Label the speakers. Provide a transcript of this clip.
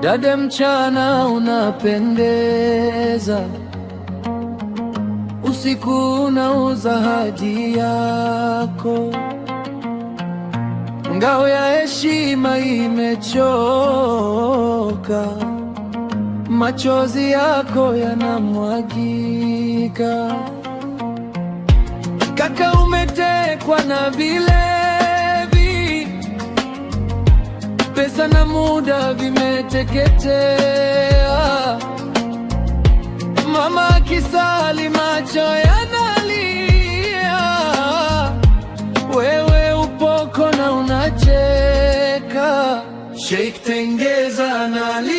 Speaker 1: Dada, mchana unapendeza, usiku unauza hadhi yako. Ngao ya heshima imechoka, machozi yako yanamwagika. Kaka, umetekwa na vilevi, pesa na muda vimeteketea. Mama akisali macho yanalia, wewe upoko na unacheka. Sheikh Tengeza analia.